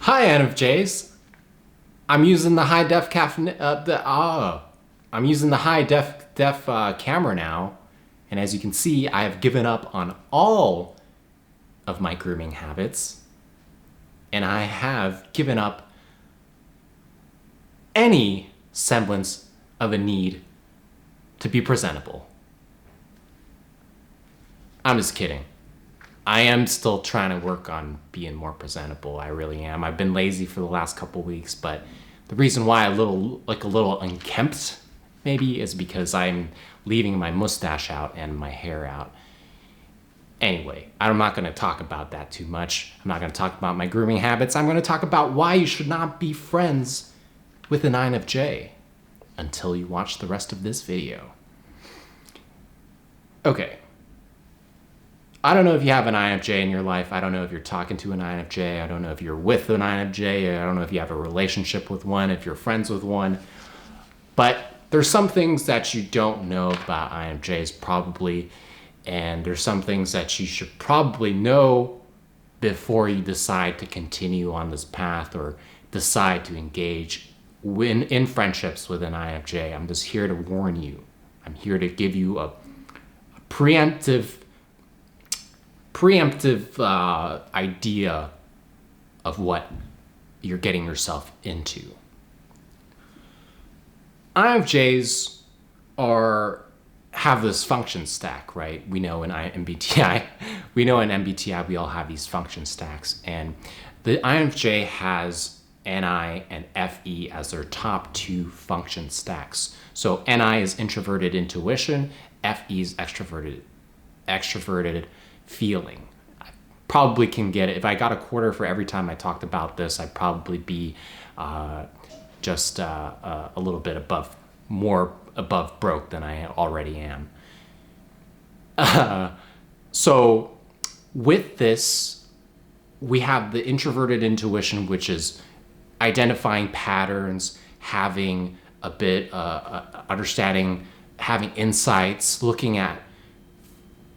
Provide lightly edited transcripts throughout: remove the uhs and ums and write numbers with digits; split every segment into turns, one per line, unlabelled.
Hi, INFJs. I'm using the high def I'm using the high def camera now, and as you can see, I have given up on all of my grooming habits, and I have given up any semblance of a need to be presentable. I'm just kidding. I am still trying to work on being more presentable. I really am. I've been lazy for the last couple weeks, but the reason why a little unkempt maybe is because I'm leaving my mustache out and my hair out. Anyway, I'm not going to talk about that too much. I'm not going to talk about my grooming habits. I'm going to talk about why you should not be friends with an INFJ until you watch the rest of this video. Okay. I don't know if you have an INFJ in your life. I don't know if you're talking to an INFJ. I don't know if you're with an INFJ. I don't know if you have a relationship with one, if you're friends with one. But there's some things that you don't know about INFJs probably, and there's some things that you should probably know before you decide to continue on this path or decide to engage in friendships with an INFJ. I'm just here to warn you. I'm here to give you a preemptive idea of what you're getting yourself into. INFJs have this function stack, right? We know in MBTI, we all have these function stacks, and the INFJ has NI and FE as their top two function stacks. So NI is introverted intuition, FE is extroverted feeling. I probably can get it. If I got a quarter for every time I talked about this, I'd probably be just a little bit more above broke than I already am. So with this, we have the introverted intuition, which is identifying patterns, having a bit understanding, having insights, looking at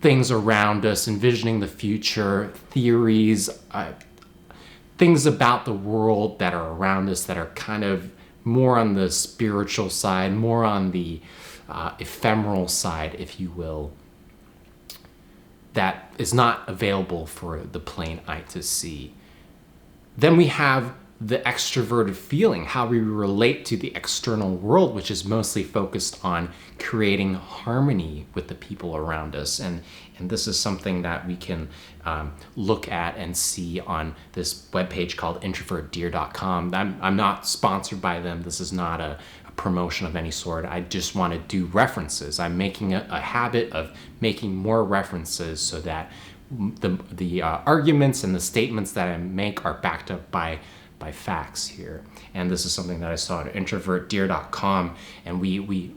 things around us, envisioning the future, theories, things about the world that are around us that are kind of more on the spiritual side, more on the ephemeral side, if you will, that is not available for the plain eye to see. Then we have the extroverted feeling, how we relate to the external world, which is mostly focused on creating harmony with the people around us. And this is something that we can look at and see on this webpage called introvertdeer.com. I'm not sponsored by them. This is not a promotion of any sort. I just want to do references. I'm making a habit of making more references so that the arguments and the statements that I make are backed up by facts here. And this is something that I saw at introvertdeer.com, and we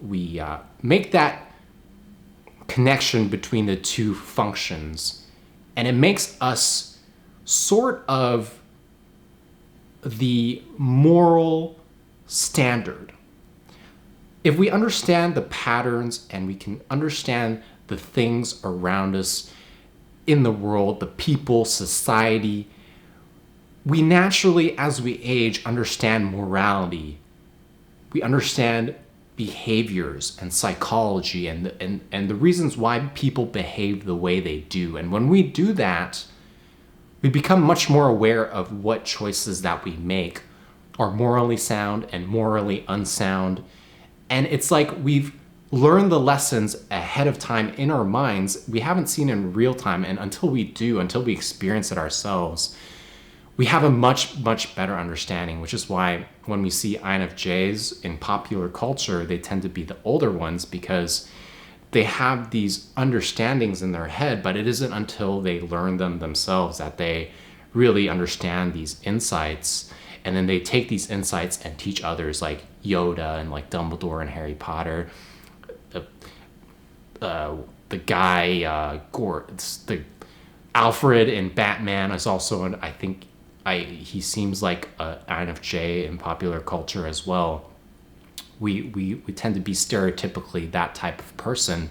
make that connection between the two functions, and it makes us sort of the moral standard. If we understand the patterns and we can understand the things around us in the world, the people, society, we naturally, as we age, understand morality. We understand behaviors and psychology and the reasons why people behave the way they do. And when we do that, we become much more aware of what choices that we make are morally sound and morally unsound. And it's like we've learned the lessons ahead of time in our minds. We haven't seen it in real time, and until we experience it ourselves, we have a much, much better understanding, which is why when we see INFJs in popular culture, they tend to be the older ones because they have these understandings in their head, but it isn't until they learn them themselves that they really understand these insights. And then they take these insights and teach others, like Yoda and like Dumbledore and Harry Potter. The guy, the Alfred in Batman is also, he seems like an INFJ in popular culture as well. We tend to be stereotypically that type of person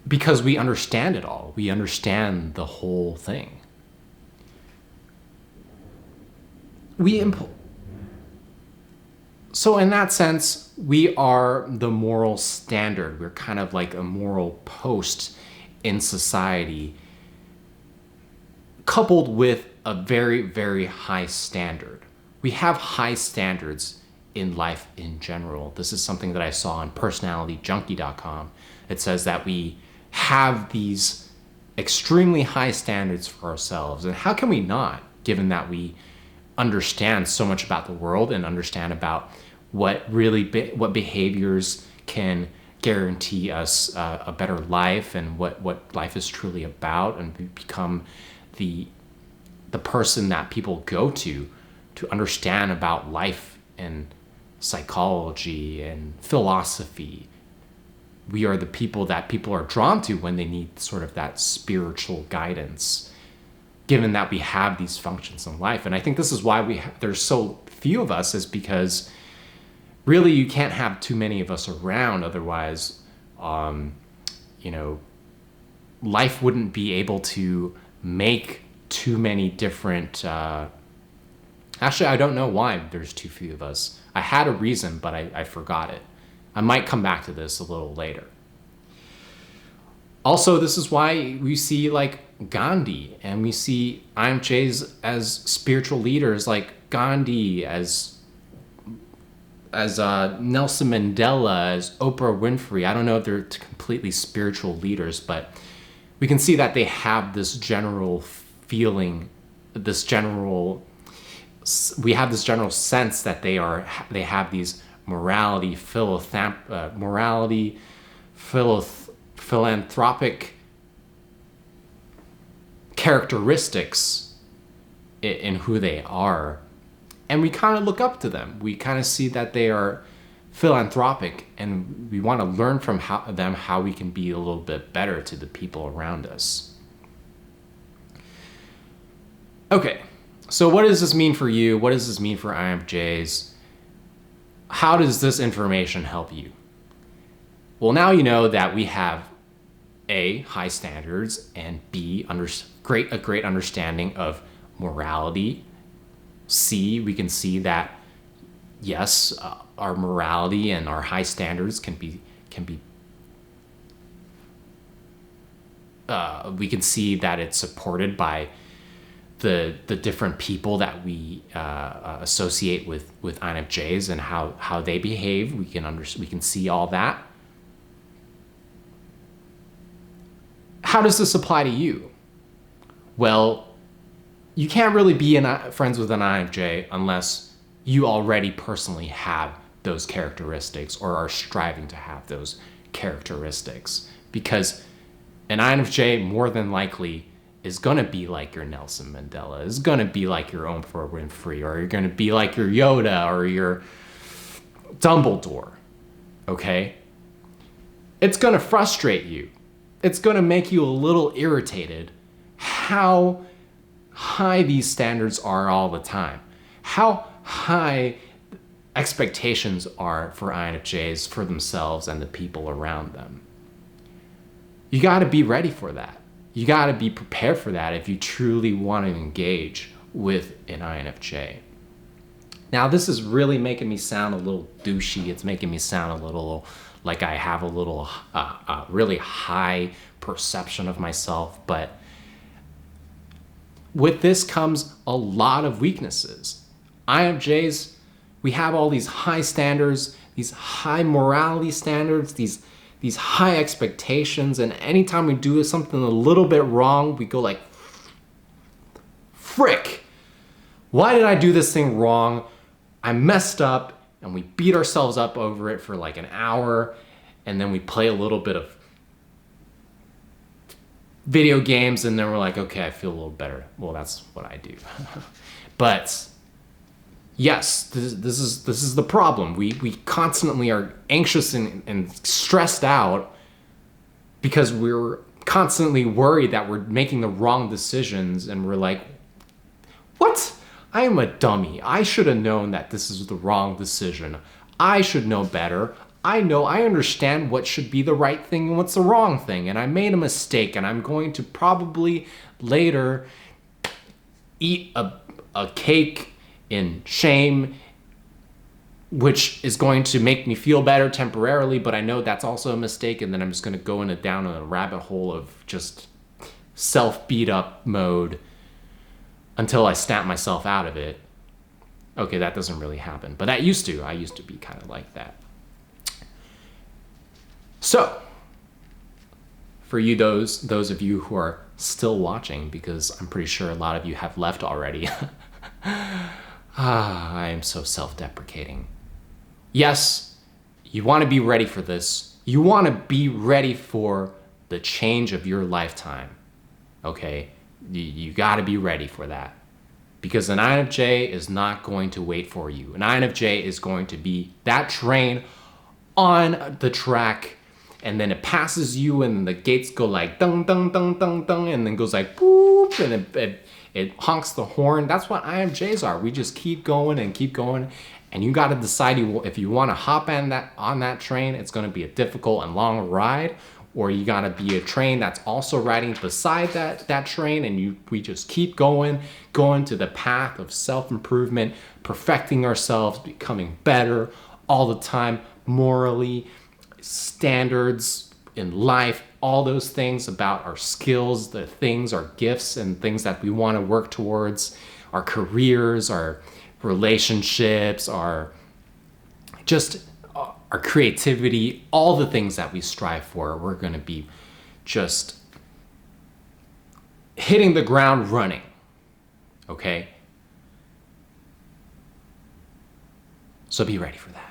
because we understand it all. We understand the whole thing. we so in that sense, we are the moral standard. We're kind of like a moral post in society, coupled with a very, very high standard. We have high standards in life in general. This is something that I saw on personalityjunkie.com. It says that we have these extremely high standards for ourselves. And how can we not, given that we understand so much about the world and understand about what behaviors can guarantee us a better life and what life is truly about, and we become the person that people go to understand about life and psychology and philosophy. We are the people that people are drawn to when they need sort of that spiritual guidance, given that we have these functions in life. And I think this is why there's so few of us, is because really you can't have too many of us around. Otherwise, life wouldn't be able to make too many different... Actually, I don't know why there's too few of us. I had a reason, but I forgot it. I might come back to this a little later. Also, this is why we see like Gandhi, and we see INFJs as spiritual leaders, like Gandhi, as Nelson Mandela, as Oprah Winfrey. I don't know if they're completely spiritual leaders, but we can see that they have this general feeling, we have this general sense that they have these philanthropic characteristics in who they are. And we kind of look up to them. We kind of see that they are philanthropic, and we want to learn from them how we can be a little bit better to the people around us. Okay, so what does this mean for you? What does this mean for INFJs? How does this information help you? Well, now you know that we have A, high standards, and B, a great understanding of morality. C, we can see that, yes, our morality and our high standards we can see that it's supported by the different people that we associate with INFJs and how they behave. We can see all that. How does this apply to you? Well, you can't really be friends with an INFJ unless you already personally have those characteristics or are striving to have those characteristics. Because an INFJ more than likely is going to be like your Nelson Mandela, is going to be like your Oprah Winfrey, or you're going to be like your Yoda or your Dumbledore, okay? It's going to frustrate you. It's going to make you a little irritated how high these standards are all the time. How high expectations are for INFJs, for themselves and the people around them. You got to be ready for that. You got to be prepared for that if you truly want to engage with an INFJ. Now, this is really making me sound a little douchey. It's making me sound a little like I have a little really high perception of myself, but with this comes a lot of weaknesses. INFJs, we have all these high standards, these high morality standards, these high expectations, and anytime we do something a little bit wrong, we go like, frick, why did I do this thing wrong? I messed up, and we beat ourselves up over it for like an hour, and then we play a little bit of video games, and then we're like, okay, I feel a little better. Well, that's what I do. But yes, this is the problem. We constantly are anxious and stressed out because we're constantly worried that we're making the wrong decisions, and we're like, what? I am a dummy. I should have known that this is the wrong decision. I should know better. I understand what should be the right thing and what's the wrong thing, and I made a mistake, and I'm going to probably later eat a cake in shame, which is going to make me feel better temporarily, but I know that's also a mistake, and then I'm just going to go down a rabbit hole of just self-beat up mode until I snap myself out of it. Okay, that doesn't really happen, but I used to be kind of like that. So, for you, those of you who are still watching, because I'm pretty sure a lot of you have left already, I am so self-deprecating. Yes, you want to be ready for this. You want to be ready for the change of your lifetime. Okay? You got to be ready for that. Because an INFJ is not going to wait for you. An INFJ is going to be that train on the track, and then it passes you, and the gates go like dung, dung, dung, dung, dung, and then goes like boop, and it honks the horn. That's what INFJs are. We just keep going and keep going. And you got to decide if you want to hop on that train. It's going to be a difficult and long ride, or you got to be a train that's also riding beside that train, and we just keep going to the path of self-improvement, perfecting ourselves, becoming better all the time, morally, standards in life, all those things about our skills, the things, our gifts, and things that we want to work towards, our careers, our relationships, our creativity, all the things that we strive for. We're going to be just hitting the ground running. Okay? So be ready for that.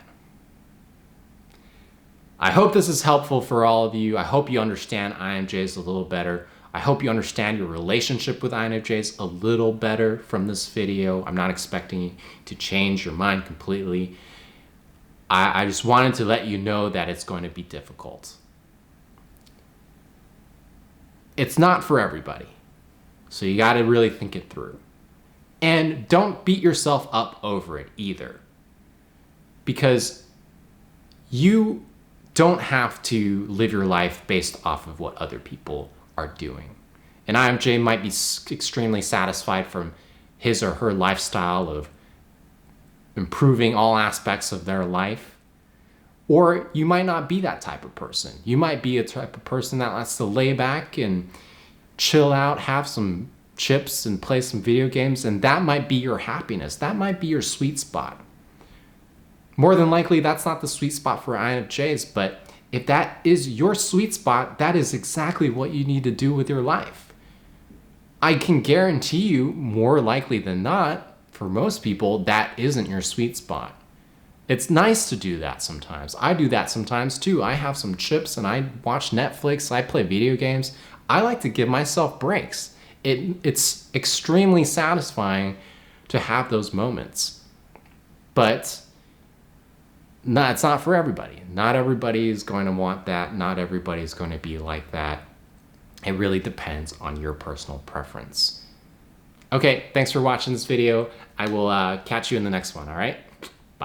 I hope this is helpful for all of you. I hope you understand INFJs a little better. I hope you understand your relationship with INFJs a little better from this video. I'm not expecting you to change your mind completely. I just wanted to let you know that it's going to be difficult. It's not for everybody. So you got to really think it through. And don't beat yourself up over it either. Because you don't have to live your life based off of what other people are doing. An INFJ might be extremely satisfied from his or her lifestyle of improving all aspects of their life. Or you might not be that type of person. You might be a type of person that likes to lay back and chill out, have some chips and play some video games, and that might be your happiness. That might be your sweet spot. More than likely, that's not the sweet spot for INFJs, but if that is your sweet spot, that is exactly what you need to do with your life. I can guarantee you, more likely than not, for most people, that isn't your sweet spot. It's nice to do that sometimes. I do that sometimes too. I have some chips and I watch Netflix, I play video games. I like to give myself breaks. It's extremely satisfying to have those moments. But no, it's not for everybody. Not everybody is going to want that. Not everybody is going to be like that. It really depends on your personal preference. Okay, thanks for watching this video. I will catch you in the next one, all right?